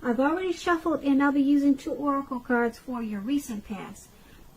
I've already shuffled, and I'll be using 2 oracle cards for your recent past.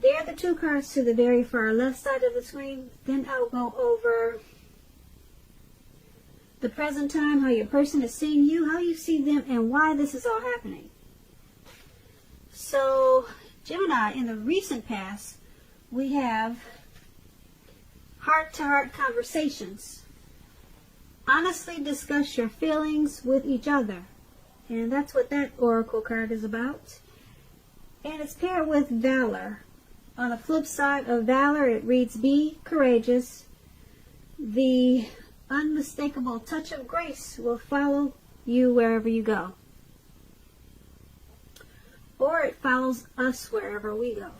They're the 2 cards to the very far left side of the screen. Then I'll go over the present time, how your person is seeing you, how you see them, and why this is all happening. So, Gemini, in the recent past, we have heart-to-heart conversations. Honestly discuss your feelings with each other. And that's what that oracle card is about. And it's paired with valor. On the flip side of valor, it reads, be courageous. The unmistakable touch of grace will follow you wherever you go. Or it follows us wherever we go.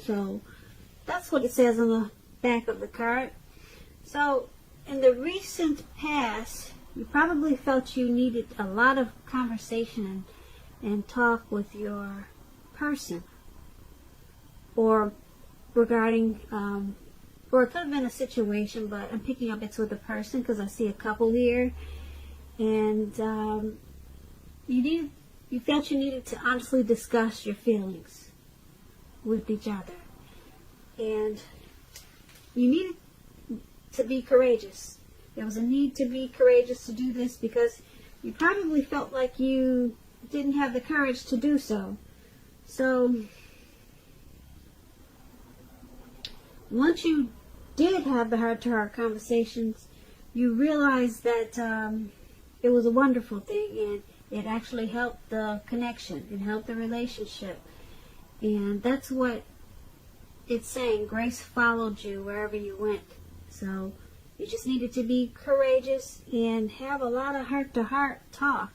So that's what it says on the back of the card. So in the recent past, you probably felt you needed a lot of conversation and talk with your person. Or regarding, or it could have been a situation, but I'm picking up it's with a person because I see a couple here. And you felt you needed to honestly discuss your feelings with each other. And you needed to be courageous. There was a need to be courageous to do this because you probably felt like you didn't have the courage to do so. So, once you did have the heart-to-heart conversations, you realized that it was a wonderful thing, and it actually helped the connection. It helped the relationship. And that's what it's saying. Grace followed you wherever you went. So you just needed to be courageous and have a lot of heart-to-heart talk.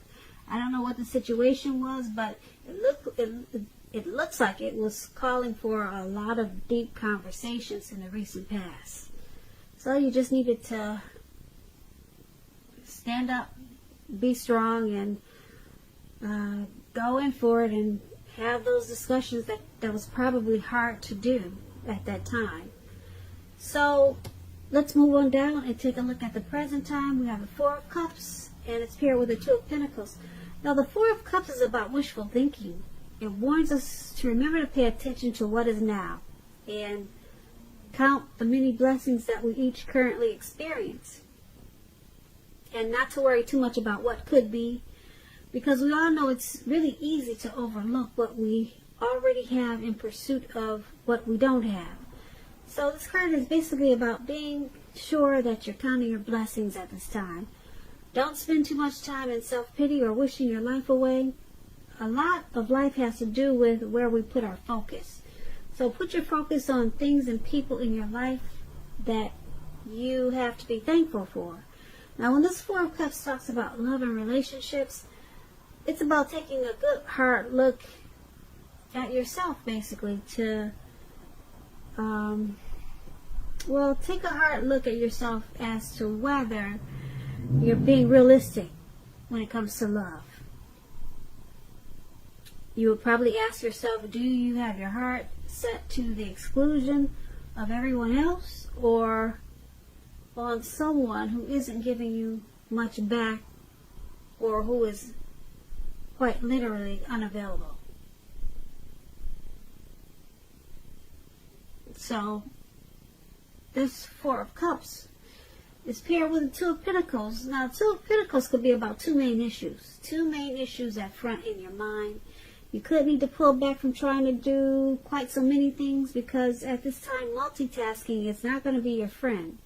I don't know what the situation was, but it looks like it was calling for a lot of deep conversations in the recent past. So you just needed to stand up, be strong, and go in for it and have those discussions that was probably hard to do at that time. So let's move on down and take a look at the present time. We have the 4 of Cups, and it's paired with the 2 of Pentacles. Now the 4 of Cups is about wishful thinking. It warns us to remember to pay attention to what is now and count the many blessings that we each currently experience. And not to worry too much about what could be, because we all know it's really easy to overlook what we already have in pursuit of what we don't have. So this card is basically about being sure that you're counting your blessings at this time. Don't spend too much time in self-pity or wishing your life away. A lot of life has to do with where we put our focus. So put your focus on things and people in your life that you have to be thankful for. Now when this 4 of Cups talks about love and relationships, it's about taking a good hard look at yourself, basically, to take a hard look at yourself as to whether you're being realistic when it comes to love. You would probably ask yourself, do you have your heart set to the exclusion of everyone else, or on someone who isn't giving you much back, or who is quite literally unavailable? So this 4 of Cups is paired with the 2 of Pentacles. Now 2 of Pentacles could be about 2 main issues. 2 main issues at front in your mind. You could need to pull back from trying to do quite so many things, because at this time multitasking is not going to be your friend.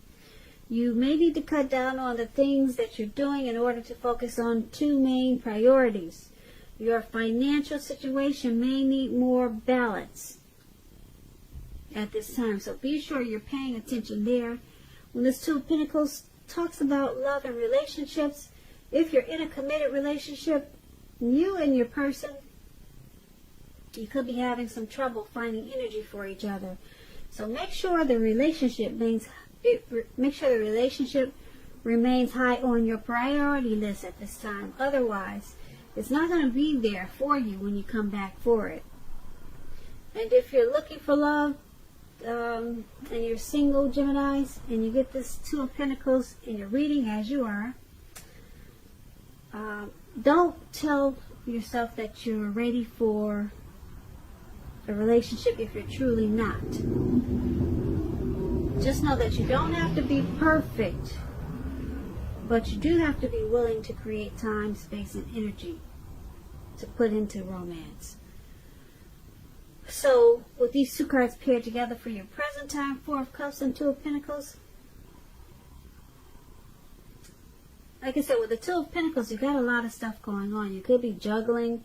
You may need to cut down on the things that you're doing in order to focus on 2 main priorities. Your financial situation may need more balance at this time, so be sure you're paying attention there. When this 2 of Pentacles talks about love and relationships, if you're in a committed relationship, you and your person, you could be having some trouble finding energy for each other. So make sure the relationship remains high on your priority list at this time. Otherwise, it's not going to be there for you when you come back for it. And if you're looking for love, and you're single, Geminis, and you get this 2 of Pentacles in your reading, as you are, don't tell yourself that you're ready for a relationship if you're truly not. Just know that you don't have to be perfect, but you do have to be willing to create time, space, and energy to put into romance. So, with these two cards paired together for your present time, Four of Cups and Two of Pentacles, like I said, with the Two of Pentacles, you've got a lot of stuff going on. You could be juggling,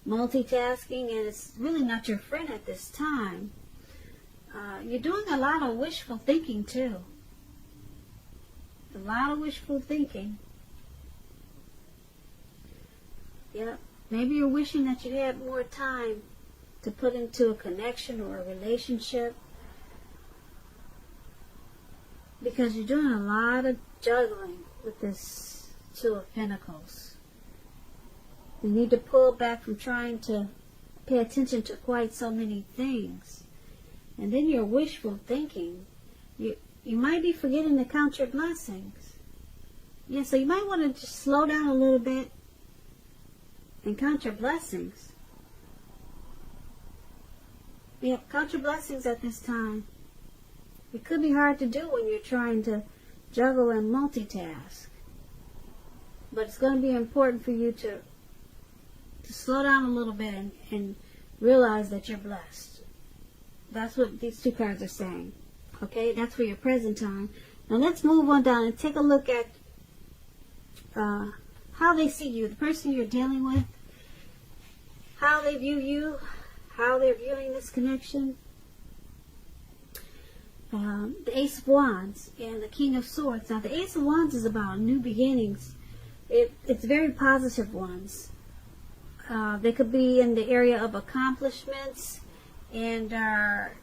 multitasking, and it's really not your friend at this time. You're doing a lot of wishful thinking, too. A lot of wishful thinking. Yep. Maybe you're wishing that you had more time to put into a connection or a relationship, because you're doing a lot of juggling with this Two of Pentacles. You need to pull back from trying to pay attention to quite so many things. And then your wishful thinking, you might be forgetting to count your blessings. Yeah, so you might want to just slow down a little bit and count your blessings. Yeah, count your blessings at this time. It could be hard to do when you're trying to juggle and multitask. But it's going to be important for you to slow down a little bit and realize that you're blessed. That's what these two cards are saying. Okay, that's for your present time. Now let's move on down and take a look at how they see you, the person you're dealing with, how they view you, how they're viewing this connection. The Ace of Wands and the King of Swords. Now the Ace of Wands is about new beginnings. It's very positive ones. They could be in the area of accomplishments and are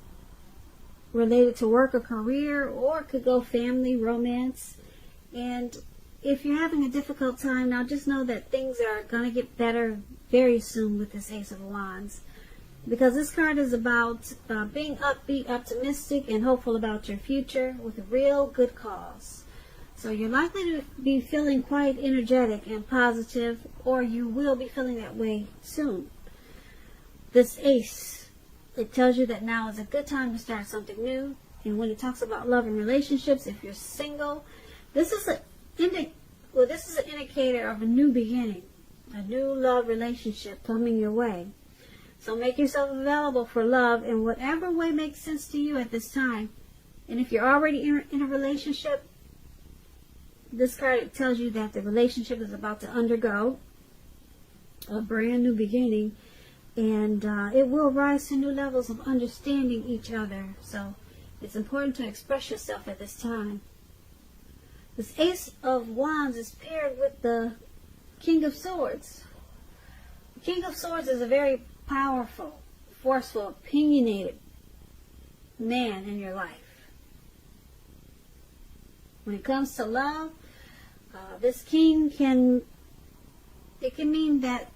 related to work or career, or it could go family, romance. And if you're having a difficult time, now just know that things are going to get better very soon with this Ace of Wands, because this card is about being upbeat, optimistic, and hopeful about your future with a real good cause. So you're likely to be feeling quite energetic and positive, or you will be feeling that way soon. This Ace, it tells you that now is a good time to start something new. And when it talks about love and relationships, if you're single, this is an indicator of a new beginning, a new love relationship coming your way. So make yourself available for love in whatever way makes sense to you at this time. And if you're already in a relationship, this card tells you that the relationship is about to undergo a brand new beginning, and it will rise to new levels of understanding each other. So it's important to express yourself at this time. This Ace of Wands is paired with the King of Swords. The King of Swords is a very powerful, forceful, opinionated man in your life. When it comes to love, this king can mean that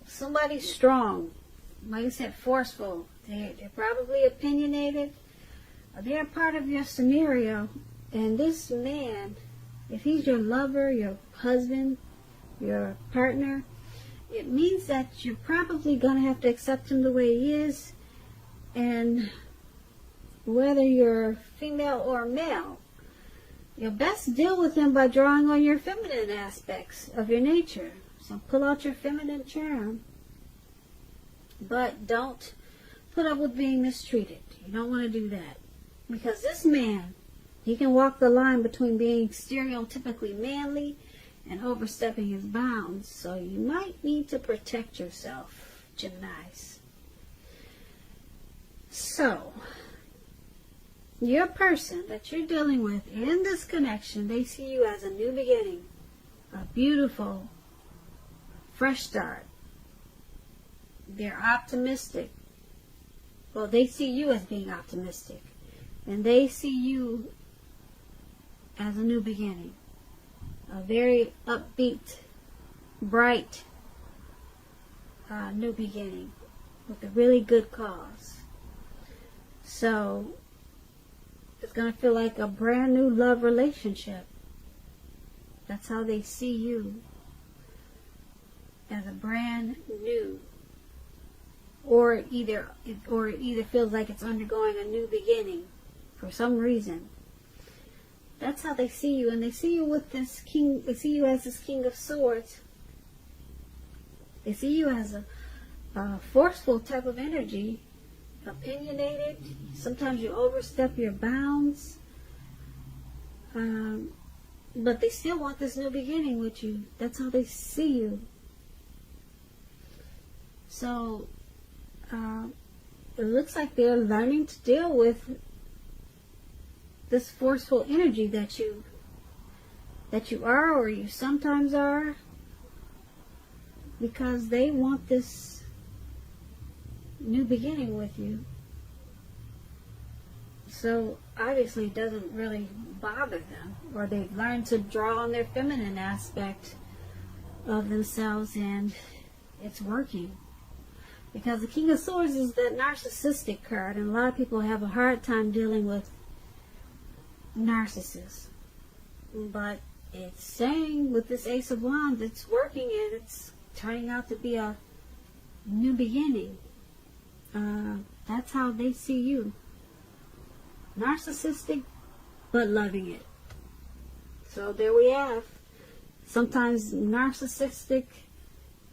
somebody's strong, like I said, forceful. They're probably opinionated. They're part of your scenario. And this man, if he's your lover, your husband, your partner, it means that you're probably going to have to accept him the way he is. And whether you're female or male, you'll best deal with him by drawing on your feminine aspects of your nature. So pull out your feminine charm. But don't put up with being mistreated. You don't want to do that. Because this man, he can walk the line between being stereotypically manly and overstepping his bounds. So you might need to protect yourself, Geminis. So, your person that you're dealing with in this connection, they see you as a new beginning, a beautiful, fresh start. They're optimistic. Well, they see you as being optimistic. And they see you as a new beginning. A very upbeat, bright, new beginning with a really good cause. So, it's going to feel like a brand new love relationship. That's how they see you. as a brand new, or either feels like it's undergoing a new beginning for some reason. That's how they see you, and they see you with this king. They see you as this King of Swords. They see you as a forceful type of energy, opinionated. Sometimes you overstep your bounds, but they still want this new beginning with you. That's how they see you. So it looks like they're learning to deal with this forceful energy that you are, or you sometimes are, because they want this new beginning with you. So obviously it doesn't really bother them, or they've learned to draw on their feminine aspect of themselves, and it's working. Because the King of Swords is that narcissistic card, and a lot of people have a hard time dealing with narcissists. But it's saying with this Ace of Wands, it's working, and it's turning out to be a new beginning. That's how they see you. Narcissistic, but loving it. So there we have. Sometimes narcissistic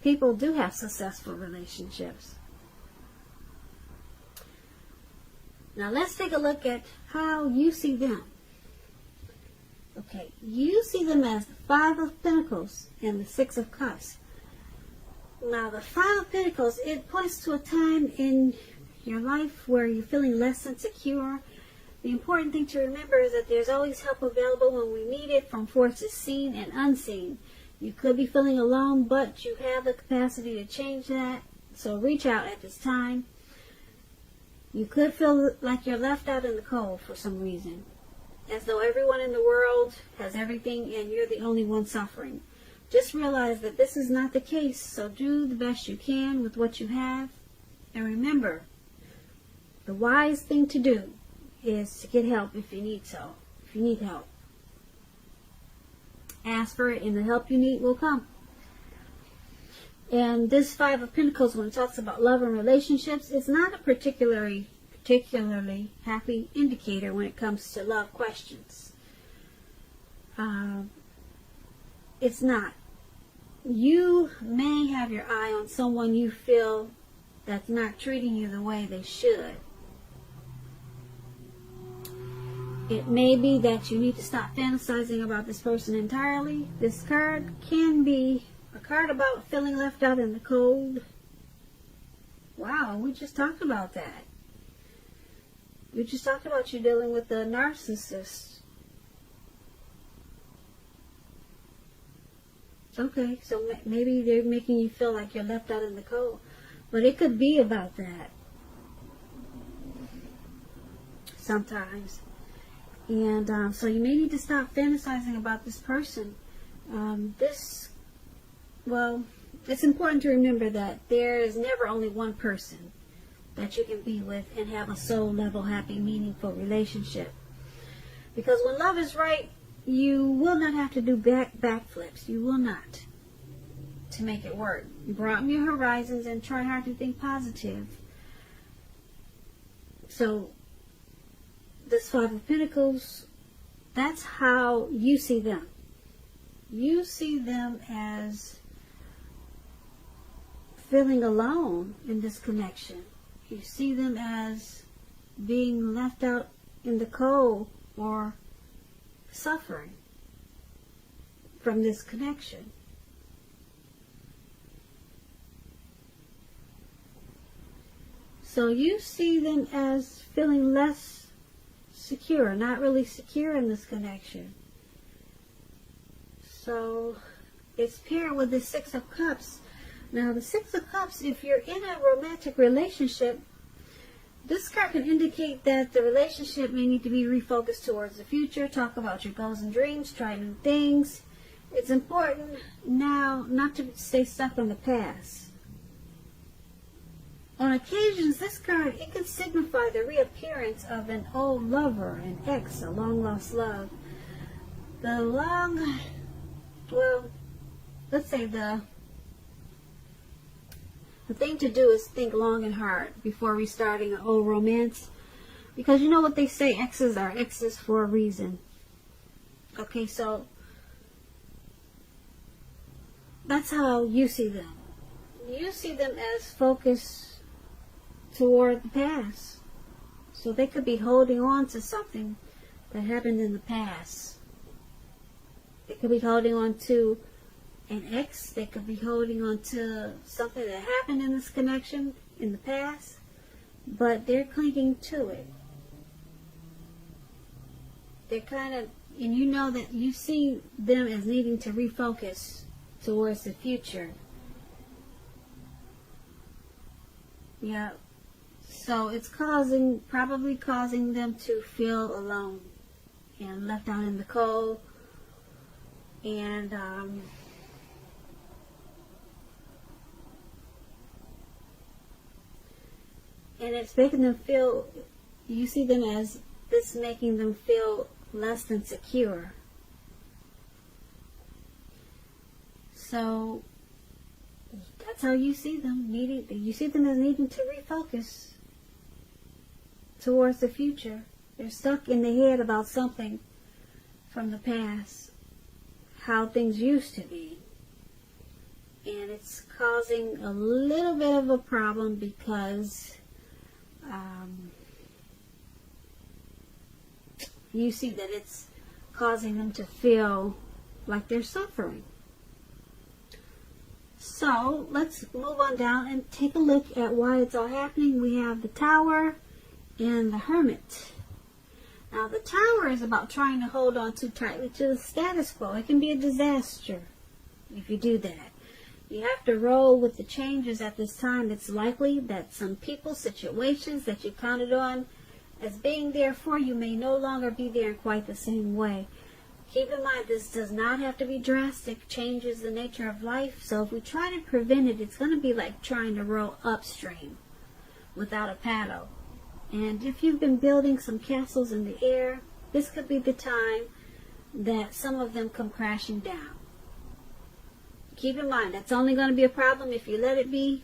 people do have successful relationships. Now let's take a look at how you see them. Okay, you see them as the Five of Pentacles and the Six of Cups. Now the Five of Pentacles, it points to a time in your life where you're feeling less insecure. The important thing to remember is that there's always help available when we need it, from forces seen and unseen. You could be feeling alone, but you have the capacity to change that, so reach out at this time. You could feel like you're left out in the cold for some reason, as though everyone in the world has everything and you're the only one suffering. Just realize that this is not the case, so do the best you can with what you have. And remember, the wise thing to do is to get help if you need help. Ask for it, and the help you need will come. And this Five of Pentacles, when it talks about love and relationships, it's not a particularly happy indicator when it comes to love questions. It's not. You may have your eye on someone you feel that's not treating you the way they should. It may be that you need to stop fantasizing about this person entirely. This card can be a card about feeling left out in the cold. Wow, we just talked about that. We just talked about you dealing with a narcissist. Okay, so maybe they're making you feel like you're left out in the cold. But it could be about that. Sometimes. And so you may need to stop fantasizing about this person. It's important to remember that there is never only one person that you can be with and have a soul level, happy, meaningful relationship. Because when love is right, you will not have to do backflips. You will not, to make it work. Broaden your horizons and try hard to think positive. So this Five of Pentacles, that's how you see them. You see them as feeling alone in this connection. You see them as being left out in the cold or suffering from this connection. So you see them as feeling less secure, not really secure in this connection. So it's paired with the Six of Cups. Now the Six of Cups, if you're in a romantic relationship, this card can indicate that the relationship may need to be refocused towards the future. Talk about your goals and dreams, try new things. It's important now not to stay stuck in the past. On occasions, this card, it can signify the reappearance of an old lover, an ex, a long-lost love. Let's say the The thing to do is think long and hard before restarting an old romance. Because you know what they say, exes are exes for a reason. Okay, so that's how you see them. You see them as focused toward the past. So they could be holding on to something that happened in the past. They could be holding on to an ex. They could be holding on to something that happened in this connection in the past. But they're clinging to it. They're kind of, and you know that you see them as needing to refocus towards the future. Yeah. So it's probably causing them to feel alone and left out in the cold. And it's making them feel, you see them as this making them feel less than secure. So that's how you see them, you see them as needing to refocus towards the future. They're stuck in the head about something from the past, how things used to be. And it's causing a little bit of a problem because you see that it's causing them to feel like they're suffering. So let's move on down and take a look at why it's all happening. We have the Tower and the Hermit. Now the Tower is about trying to hold on too tightly to the status quo. It can be a disaster if you do that. You have to roll with the changes at this time. It's likely that some people, situations that you counted on as being there for you may no longer be there in quite the same way. Keep in mind, this does not have to be drastic, changes the nature of life. So if we try to prevent it, it's going to be like trying to row upstream without a paddle. And if you've been building some castles in the air, this could be the time that some of them come crashing down. Keep in mind, that's only going to be a problem if you let it be.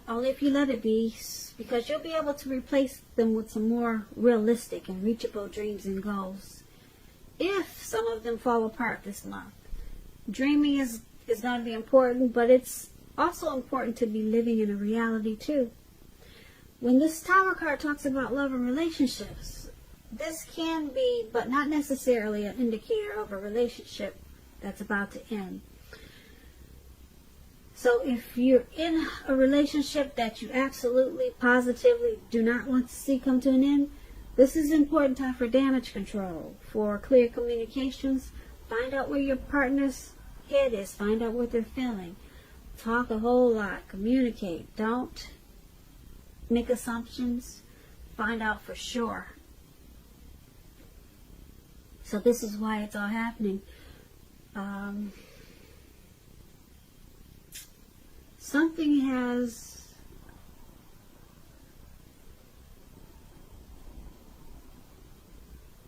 Only if you let it be, because you'll be able to replace them with some more realistic and reachable dreams and goals. If some of them fall apart this month, dreaming is going to be important, but it's also important to be living in a reality too. When this Tower card talks about love and relationships, this can be, but not necessarily, an indicator of a relationship that's about to end. So if you're in a relationship that you absolutely, positively do not want to see come to an end, this is an important time for damage control, for clear communications. Find out where your partner's head is. Find out what they're feeling. Talk a whole lot. Communicate. Don't make assumptions. Find out for sure. So this is why it's all happening. Something has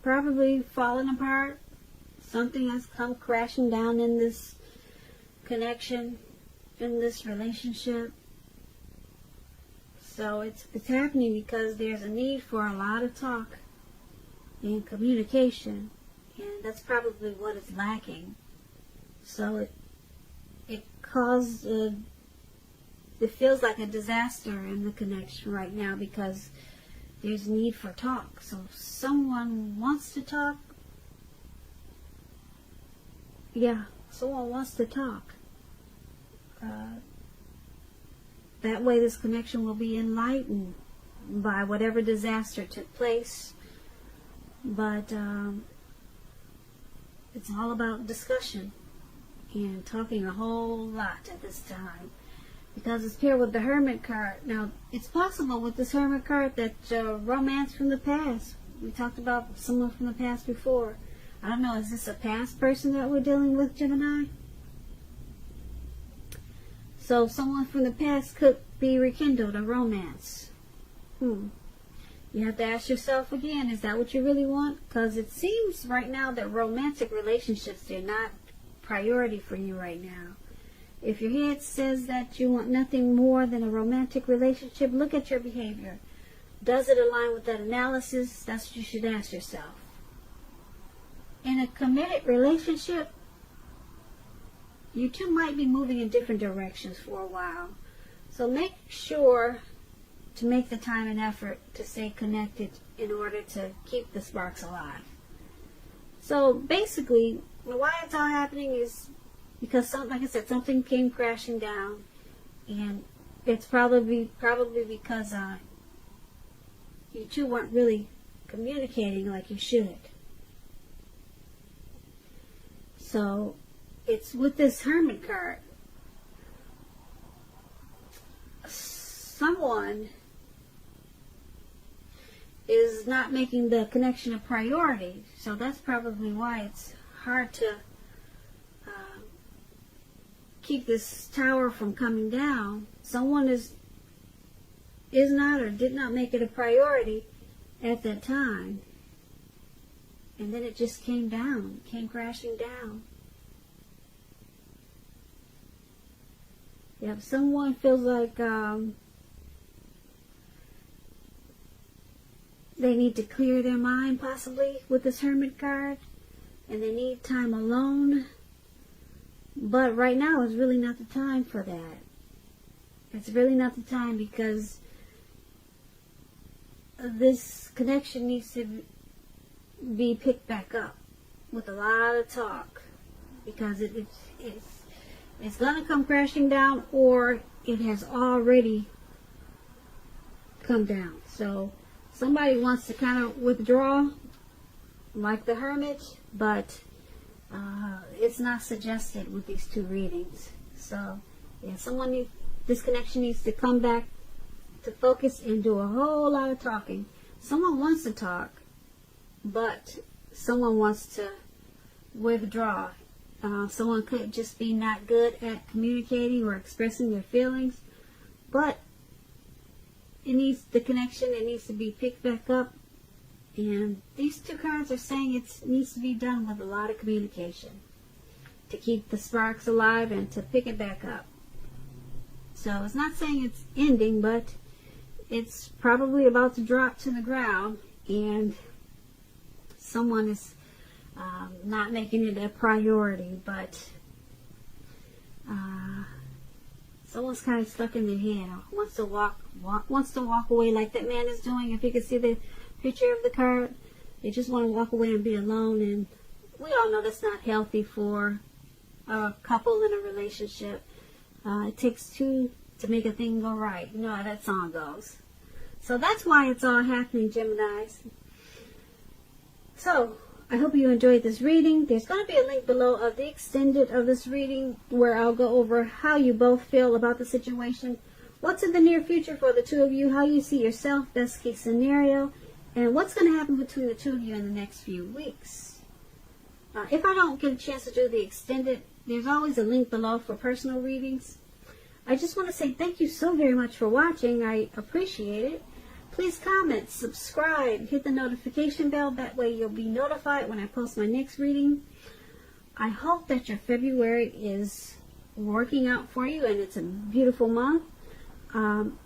probably fallen apart. Something has come crashing down in this connection, in this relationship. So it's happening because there's a need for a lot of talk and communication, and that's probably what is lacking. So it caused it feels like a disaster in the connection right now because there's need for talk. So if someone wants to talk, someone wants to talk. That way this connection will be enlightened by whatever disaster took place. But it's all about discussion and talking a whole lot at this time. Because it's paired with the Hermit card. Now, it's possible with this Hermit card that romance from the past. We talked about someone from the past before. I don't know, is this a past person that we're dealing with, Gemini? So someone from the past could be rekindled, a romance. You have to ask yourself again, is that what you really want? Because it seems right now that romantic relationships, they're not priority for you right now. If your head says that you want nothing more than a romantic relationship, look at your behavior. Does it align with that analysis? That's what you should ask yourself. In a committed relationship, you two might be moving in different directions for a while. So make sure to make the time and effort to stay connected in order to keep the sparks alive. So basically, why it's all happening is because, like I said, something came crashing down, and it's probably because you two weren't really communicating like you should. So it's with this Hermit card. Someone is not making the connection a priority, so that's probably why it's hard to keep this tower from coming down. Someone is not or did not make it a priority at that time, and then it just came down, came crashing down. Yep, someone feels like they need to clear their mind, possibly, with this Hermit card, and they need time alone. But right now is really not the time for that. It's really not the time, because this connection needs to be picked back up with a lot of talk, because it's going to come crashing down, or it has already come down. So somebody wants to kind of withdraw like the Hermit, but it's not suggested with these two readings. So yeah, this connection needs to come back to focus and do a whole lot of talking. Someone wants to talk, but someone wants to withdraw. Someone could just be not good at communicating or expressing their feelings, but the connection needs to be picked back up. And these two cards are saying it needs to be done with a lot of communication to keep the sparks alive and to pick it back up. So it's not saying it's ending, but it's probably about to drop to the ground, and someone is not making it a priority, but someone's kind of stuck in their head, or wants to walk away like that man is doing. If you can see the picture of the card, they just want to walk away and be alone, and we all know that's not healthy for a couple in a relationship. It takes two to make a thing go right. You know how that song goes. So that's why it's all happening, Geminis. So I hope you enjoyed this reading. There's going to be a link below of the extended of this reading, where I'll go over how you both feel about the situation, what's in the near future for the two of you, how you see yourself, best case scenario, and what's going to happen between the two of you in the next few weeks. If I don't get a chance to do the extended, there's always a link below for personal readings. I just want to say thank you so very much for watching. I appreciate it. Please comment, subscribe, hit the notification bell. That way you'll be notified when I post my next reading. I hope that your February is working out for you and it's a beautiful month. And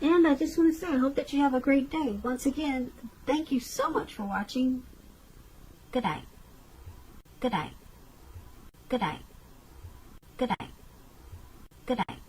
I just want to say I hope that you have a great day. Once again, thank you so much for watching. Good night. Good night. Good night. Good night. Good night.